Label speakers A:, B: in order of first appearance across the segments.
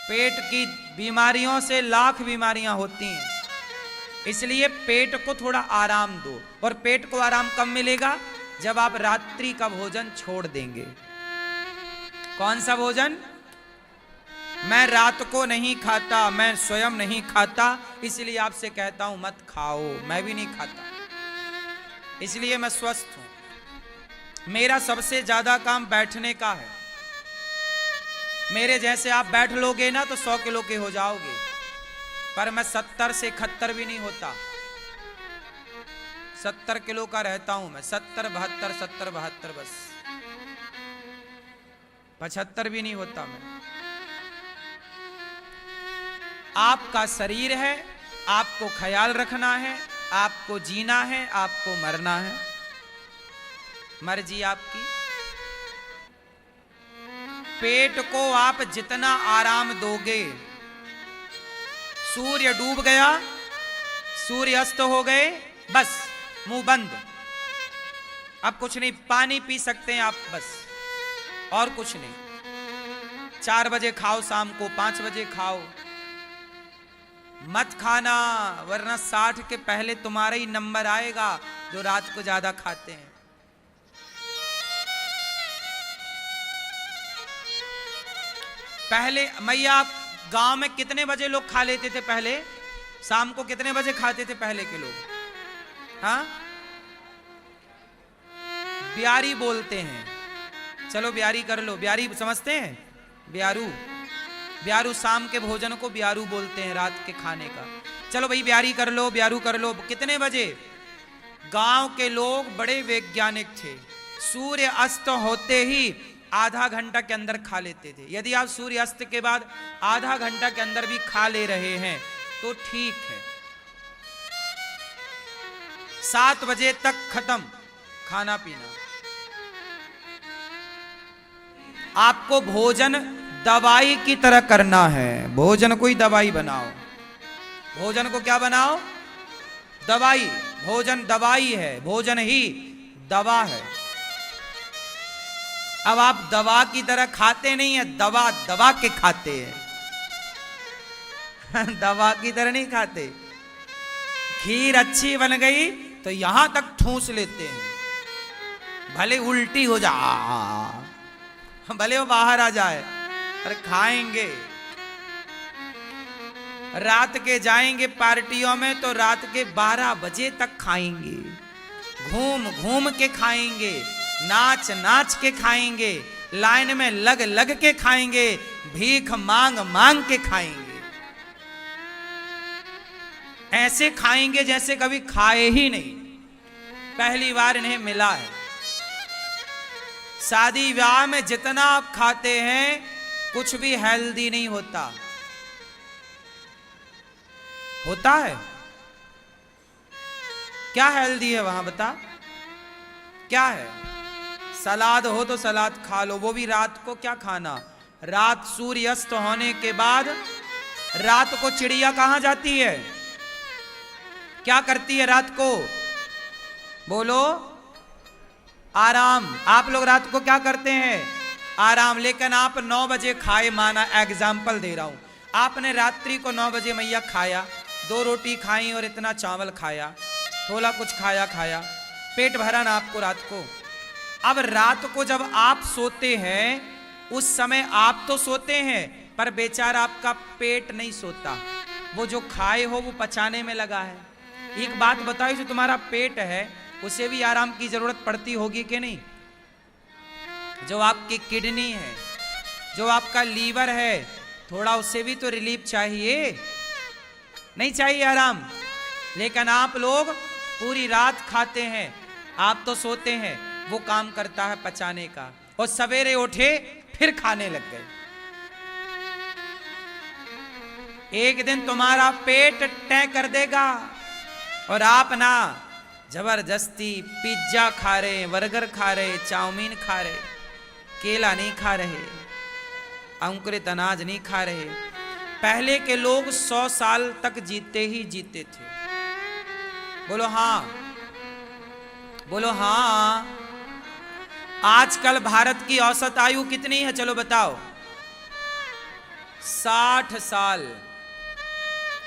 A: पेट की बीमारियों से लाख बीमारियां होती हैं, इसलिए पेट को थोड़ा आराम दो। और पेट को आराम कब मिलेगा? जब आप रात्रि का भोजन छोड़ देंगे। कौन सा भोजन? मैं रात को नहीं खाता, मैं स्वयं नहीं खाता, इसलिए आपसे कहता हूं मत खाओ। मैं भी नहीं खाता, इसलिए मैं स्वस्थ हूं। मेरा सबसे ज्यादा काम बैठने का है। मेरे जैसे आप बैठ लोगे ना तो 100 किलो के हो जाओगे, पर मैं 70 से 71 भी नहीं होता। 70 किलो का रहता हूं मैं, 70 72 70 72, बस 75 भी नहीं होता मैं। आपका शरीर है, आपको ख्याल रखना है, आपको जीना है, आपको मरना है, मर्जी आपकी। पेट को आप जितना आराम दोगे, सूर्य डूब गया, सूर्य अस्त हो गए, बस मुंह बंद, अब कुछ नहीं। पानी पी सकते हैं आप बस, और कुछ नहीं। 4 बजे खाओ, शाम को 5 बजे खाओ, मत खाना, वरना 60 के पहले तुम्हारा ही नंबर आएगा जो रात को ज्यादा खाते हैं। पहले मैया, गांव में कितने बजे लोग खा लेते थे पहले? शाम को कितने बजे खाते थे पहले के लोग? हाँ, ब्यारी बोलते हैं। चलो ब्यारी कर लो। ब्यारी समझते हैं? ब्यारू, ब्यारू शाम के भोजन को ब्यारू बोलते हैं, रात के खाने का। चलो भाई ब्यारी कर लो, ब्यारू कर लो। कितने बजे? गांव के लोग बड़े वैज्ञानिक थे, सूर्य अस्त होते ही आधा घंटा के अंदर खा लेते थे। यदि आप सूर्य अस्त के बाद आधा घंटा के अंदर भी खा ले रहे हैं तो ठीक है। 7 बजे तक खत्म खाना पीना। आपको भोजन दवाई की तरह करना है। भोजन को ही दवाई बनाओ। भोजन को क्या बनाओ? दवाई। भोजन दवाई है, भोजन ही दवा है। अब आप दवा की तरह खाते नहीं है, दवा दबा के खाते हैं। दवा की तरह नहीं खाते। खीर अच्छी बन गई तो यहां तक ठूस लेते हैं, भले उल्टी हो जा, भले वो बाहर आ जाए, अरे खाएंगे। रात के जाएंगे पार्टियों में तो रात के 12 बजे तक खाएंगे, घूम घूम के खाएंगे, नाच नाच के खाएंगे, लाइन में लग लग के खाएंगे, भीख मांग मांग के खाएंगे। ऐसे खाएंगे जैसे कभी खाए ही नहीं, पहली बार इन्हें मिला है। शादी विवाह में जितना आप खाते हैं कुछ भी हेल्दी नहीं होता। होता है क्या हेल्दी है वहां? बता क्या है? सलाद हो तो सलाद खा लो, वो भी रात को। क्या खाना? रात सूर्यास्त होने के बाद रात को चिड़िया कहां जाती है? क्या करती है रात को? बोलो। आराम। आप लोग रात को क्या करते हैं? आराम। लेकिन आप 9 बजे खाए, माना एग्जाम्पल दे रहा हूं, आपने रात्रि को 9 बजे मैया खाया, 2 रोटी खाई और इतना चावल खाया, थोड़ा कुछ खाया, पेट भरा ना आपको रात को। अब रात को जब आप सोते हैं उस समय आप तो सोते हैं, पर बेचारा आपका पेट नहीं सोता। वो जो खाए हो वो पचाने में लगा है। एक बात बताओ, जो तुम्हारा पेट है उसे भी आराम की जरूरत पड़ती होगी कि नहीं? जो आपकी किडनी है, जो आपका लीवर है, थोड़ा उसे भी तो रिलीफ चाहिए, नहीं चाहिए आराम? लेकिन आप लोग पूरी रात खाते हैं, आप तो सोते हैं, वो काम करता है पचाने का, और सवेरे उठे फिर खाने लग गए। एक दिन तुम्हारा पेट तय कर देगा और आप ना जबरदस्ती पिज्जा खा रहे, बर्गर खा रहे, चाउमीन खा रहे, केला नहीं खा रहे, अंकुरित अनाज नहीं खा रहे। पहले के लोग 100 साल तक जीते ही जीते थे। बोलो हाँ, बोलो हाँ। आजकल भारत की औसत आयु कितनी है? चलो बताओ। 60 साल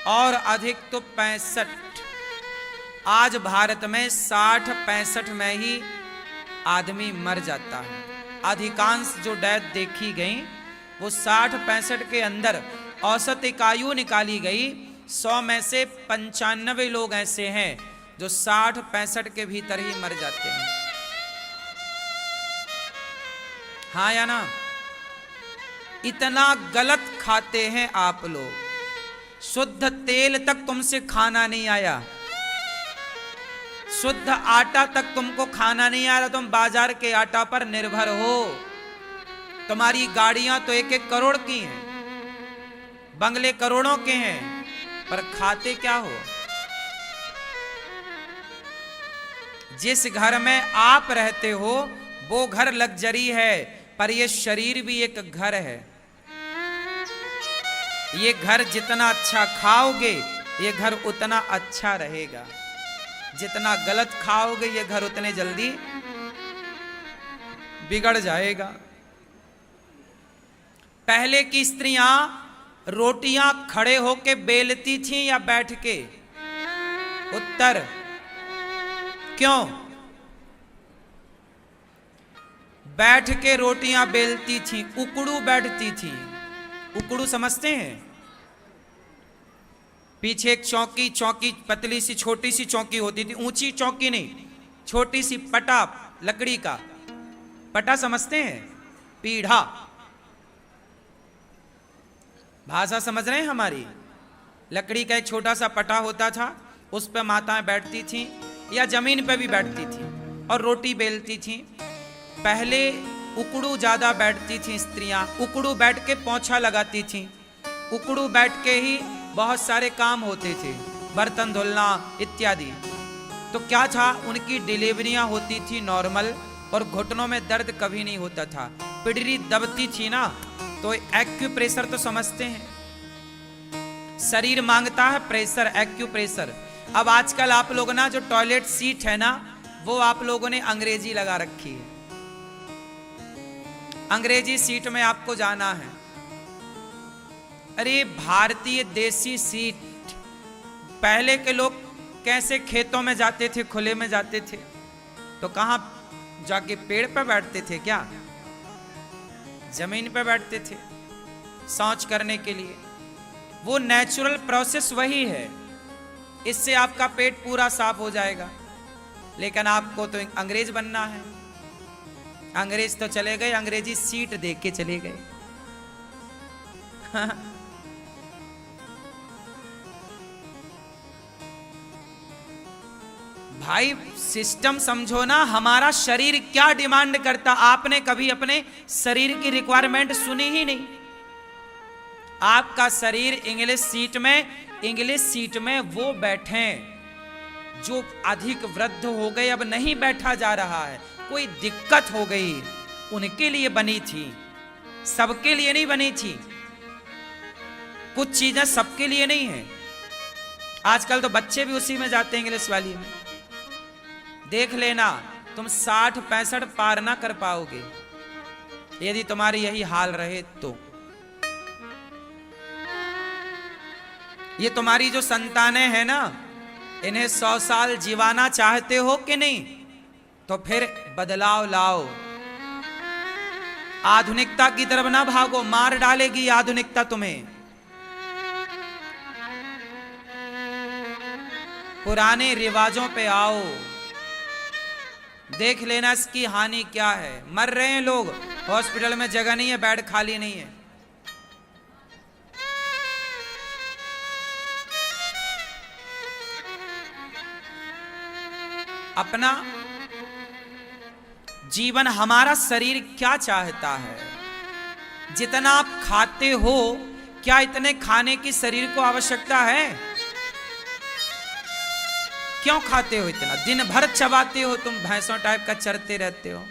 A: और अधिक तो 65। आज भारत में 60-65 में ही आदमी मर जाता है। अधिकांश जो डेथ देखी गई वो 60-65 के अंदर औसत एक आयु निकाली गई। 100 में से 95 लोग ऐसे हैं जो 60-65 के भीतर ही मर जाते हैं। हाँ या ना? इतना गलत खाते हैं आप लोग। शुद्ध तेल तक तुमसे खाना नहीं आया, शुद्ध आटा तक तुमको खाना नहीं आ रहा, तुम बाजार के आटा पर निर्भर हो। तुम्हारी गाड़ियां तो 1-1 करोड़ की हैं, बंगले करोड़ों के हैं, पर खाते क्या हो? जिस घर में आप रहते हो वो घर लग्जरी है, पर ये शरीर भी एक घर है। ये घर जितना अच्छा खाओगे ये घर उतना अच्छा रहेगा, जितना गलत खाओगे ये घर उतने जल्दी बिगड़ जाएगा। पहले की स्त्रियां रोटियां खड़े होके बेलती थीं या बैठ के? उत्तर क्यों? बैठ के रोटियां बेलती थीं, उकड़ू बैठती थीं। उकड़ू समझते हैं? पीछे एक चौकी पतली सी छोटी सी चौकी होती थी, ऊंची चौकी नहीं, छोटी सी पटा, लकड़ी का पटा समझते हैं? पीढ़ा। भाषा समझ रहे हैं हमारी? लकड़ी का एक छोटा सा पटा होता था, उस पर माताएं बैठती थीं या जमीन पर भी बैठती थीं और रोटी बेलती थीं। पहले उकड़ू ज्यादा बैठती थीं स्त्रियां, उकड़ू बैठ के पोंछा लगाती थीं, उकड़ू बैठ के ही बहुत सारे काम होते थे, बर्तन धुलना इत्यादि। तो क्या था, उनकी डिलीवरियां होती थी नॉर्मल और घुटनों में दर्द कभी नहीं होता था। पिडरी दबती थी ना, तो एक्यूप्रेशर तो समझते हैं, शरीर मांगता है प्रेशर, एक्यूप्रेशर। अब आजकल आप लोग ना जो टॉयलेट सीट है ना, वो आप लोगों ने अंग्रेजी लगा रखी है। अंग्रेजी सीट में आपको जाना है। अरे भारतीय देसी सीट। पहले के लोग कैसे खेतों में जाते थे, खुले में जाते थे, तो कहां जाके पेड़ पर बैठते थे? क्या जमीन पर बैठते थे शौच करने के लिए? वो नेचुरल प्रोसेस वही है, इससे आपका पेट पूरा साफ हो जाएगा। लेकिन आपको तो अंग्रेज बनना है। अंग्रेज तो चले गए, अंग्रेजी सीट देख के चले गए। भाई सिस्टम समझो ना, हमारा शरीर क्या डिमांड करता। आपने कभी अपने शरीर की रिक्वायरमेंट सुनी ही नहीं। आपका शरीर इंग्लिश सीट में वो बैठे जो अधिक वृद्ध हो गए, अब नहीं बैठा जा रहा है, कोई दिक्कत हो गई, उनके लिए बनी थी, सबके लिए नहीं बनी थी। कुछ चीजें सबके लिए नहीं है। आजकल तो बच्चे भी उसी में जाते हैं, इंग्लिश वाली में। देख लेना, तुम 60-65 पार ना कर पाओगे यदि तुम्हारी यही हाल रहे तो। ये तुम्हारी जो संतानें हैं ना, इन्हें 100 साल जीवाना चाहते हो कि नहीं? तो फिर बदलाव लाओ। आधुनिकता की तरफ ना भागो, मार डालेगी आधुनिकता तुम्हें। पुराने रिवाजों पे आओ, देख लेना इसकी हानि क्या है। मर रहे हैं लोग, हॉस्पिटल में जगह नहीं है, बेड खाली नहीं है। अपना जीवन, हमारा शरीर क्या चाहता है? जितना आप खाते हो, क्या इतने खाने की शरीर को आवश्यकता है? क्यों खाते हो इतना? दिन भर चबाते हो तुम, भैंसों टाइप का चरते रहते हो।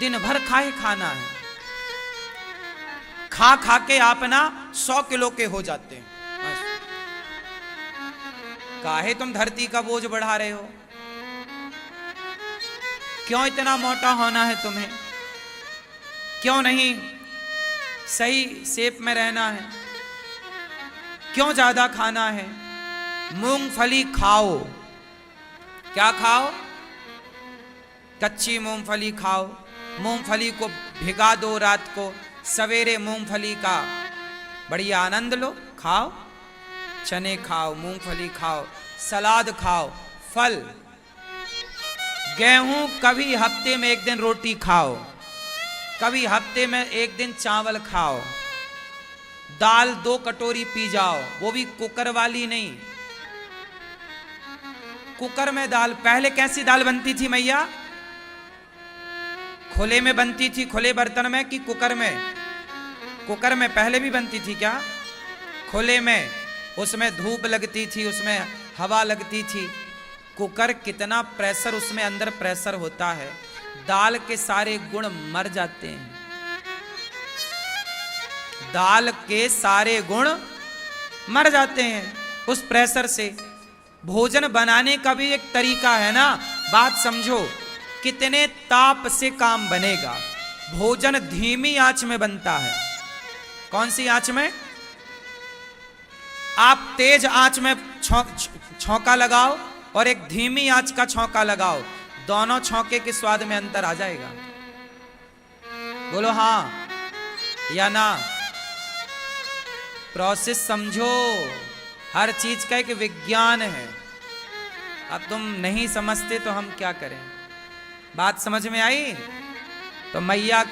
A: दिन भर खाए खाना है, खा खा के आप ना 100 किलो के हो जाते हैं। काहे तुम धरती का बोझ बढ़ा रहे हो? क्यों इतना मोटा होना है तुम्हें? क्यों नहीं सही शेप में रहना है। क्यों ज्यादा खाना है? मूंगफली खाओ। क्या खाओ? कच्ची मूंगफली खाओ। मूंगफली को भिगा दो रात को, सवेरे मूंगफली का बढ़िया आनंद लो। खाओ, चने खाओ, मूंगफली खाओ, सलाद खाओ, फल। गेहूं कभी हफ्ते में एक दिन रोटी खाओ, कभी हफ्ते में एक दिन चावल खाओ। दाल 2 कटोरी पी जाओ, वो भी कुकर वाली नहीं। कुकर में दाल, पहले कैसी दाल बनती थी मैया? खुले में बनती थी, खुले बर्तन में कि कुकर में? कुकर में पहले भी बनती थी क्या? खुले में, उसमें धूप लगती थी, उसमें हवा लगती थी। कुकर कितना प्रेशर, उसमें अंदर प्रेशर होता है, दाल के सारे गुण मर जाते हैं। दाल के सारे गुण मर जाते हैं उस प्रेशर से। भोजन बनाने का भी एक तरीका है ना, बात समझो। कितने ताप से काम बनेगा? भोजन धीमी आंच में बनता है। कौन सी आंच में? आप तेज आंच में छौंका लगाओ और एक धीमी आंच का छौंका लगाओ, दोनों छौंके के स्वाद में अंतर आ जाएगा। बोलो हाँ या ना? प्रोसेस समझो, हर चीज का एक विज्ञान है। अब तुम नहीं समझते तो हम क्या करें? बात समझ में आई? तो मैया